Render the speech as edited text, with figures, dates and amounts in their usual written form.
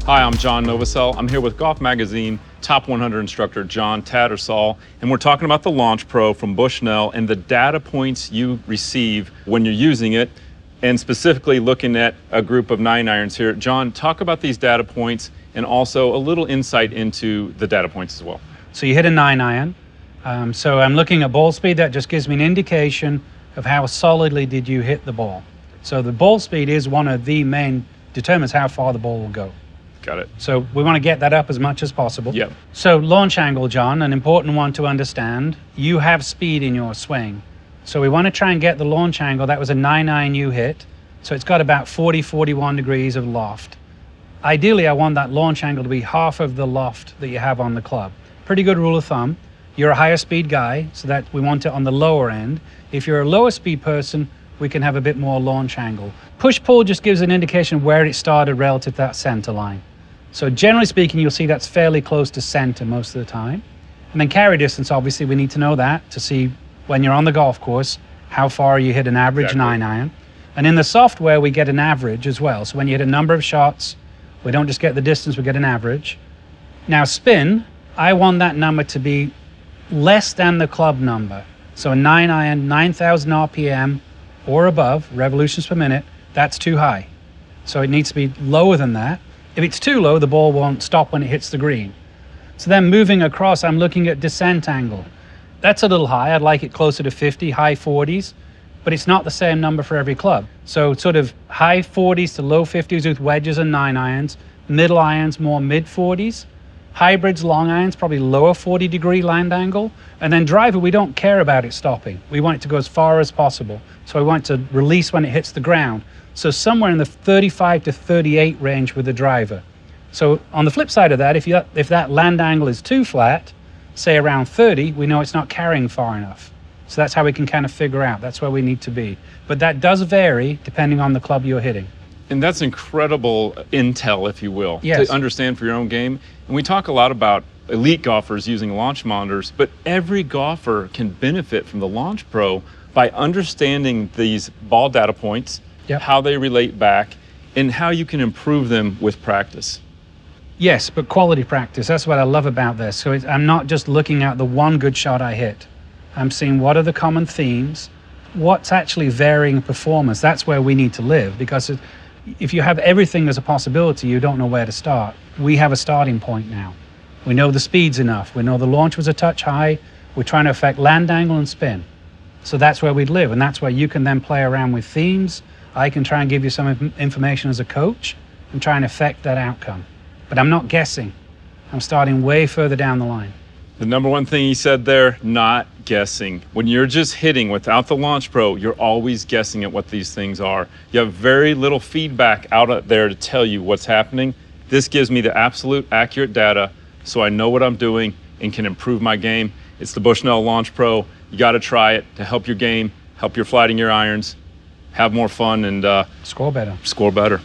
Hi, I'm Jon Novosel. I'm here with Golf Magazine Top 100 instructor Jon Tattersall, and we're talking about the Launch Pro from Bushnell and the data points you receive when you're using it, and specifically looking at a group of 9-irons here. Jon, talk about these data points and also a little insight into the data points as well. So you hit a 9-iron. So I'm looking at ball speed. That just gives me an indication of how solidly did you hit the ball. So the ball speed is one of the main, determines how far the ball will go. Got it. So we want to get that up as much as possible. Yep. So launch angle, Jon, an important one to understand. You have speed in your swing. So we want to try and get the launch angle. That was a 9-iron you hit. So it's got about 40, 41 degrees of loft. Ideally, I want that launch angle to be half of the loft that you have on the club. Pretty good rule of thumb. You're a higher speed guy, so that we want it on the lower end. If you're a lower speed person, we can have a bit more launch angle. Push-pull just gives an indication where it started relative to that center line. So generally speaking, you'll see that's fairly close to center most of the time. And then carry distance, obviously, we need to know that to see when you're on the golf course, how far you hit an average 9-iron. And in the software, we get an average as well. So when you hit a number of shots, we don't just get the distance, we get an average. Now spin, I want that number to be less than the club number. So a 9-iron, 9,000 RPM or above, revolutions per minute, that's too high. So it needs to be lower than that. If it's too low, the ball won't stop when it hits the green. So then moving across, I'm looking at descent angle. That's a little high. I'd like it closer to 50, high 40s, but it's not the same number for every club. So sort of high 40s to low 50s with wedges and 9-irons, middle irons more mid 40s, hybrids, long irons, probably lower 40-degree land angle, and then driver, we don't care about it stopping. We want it to go as far as possible. So we want it to release when it hits the ground. So somewhere in the 35 to 38 range with the driver. So on the flip side of that, if that land angle is too flat, say around 30, we know it's not carrying far enough. So that's how we can kind of figure out, that's where we need to be. But that does vary depending on the club you're hitting. And that's incredible intel, if you will, yes, to understand for your own game. And we talk a lot about elite golfers using launch monitors, but every golfer can benefit from the Launch Pro by understanding these ball data points, yep, how they relate back, and how you can improve them with practice. Yes, but quality practice, that's what I love about this. So I'm not just looking at the one good shot I hit. I'm seeing what are the common themes, what's actually varying performance. That's where we need to live, because if you have everything as a possibility, you don't know where to start. We have a starting point now. We know the speed's enough. We know the launch was a touch high. We're trying to affect land angle and spin. So that's where we'd live, and that's where you can then play around with themes. I can try and give you some information as a coach and try and affect that outcome. But I'm not guessing. I'm starting way further down the line. The number one thing he said there, not guessing. When you're just hitting without the Launch Pro, you're always guessing at what these things are. You have very little feedback out there to tell you what's happening. This gives me the absolute accurate data so I know what I'm doing and can improve my game. It's the Bushnell Launch Pro. You got to try it to help your game, help your flighting your irons, have more fun, and score better. Score better.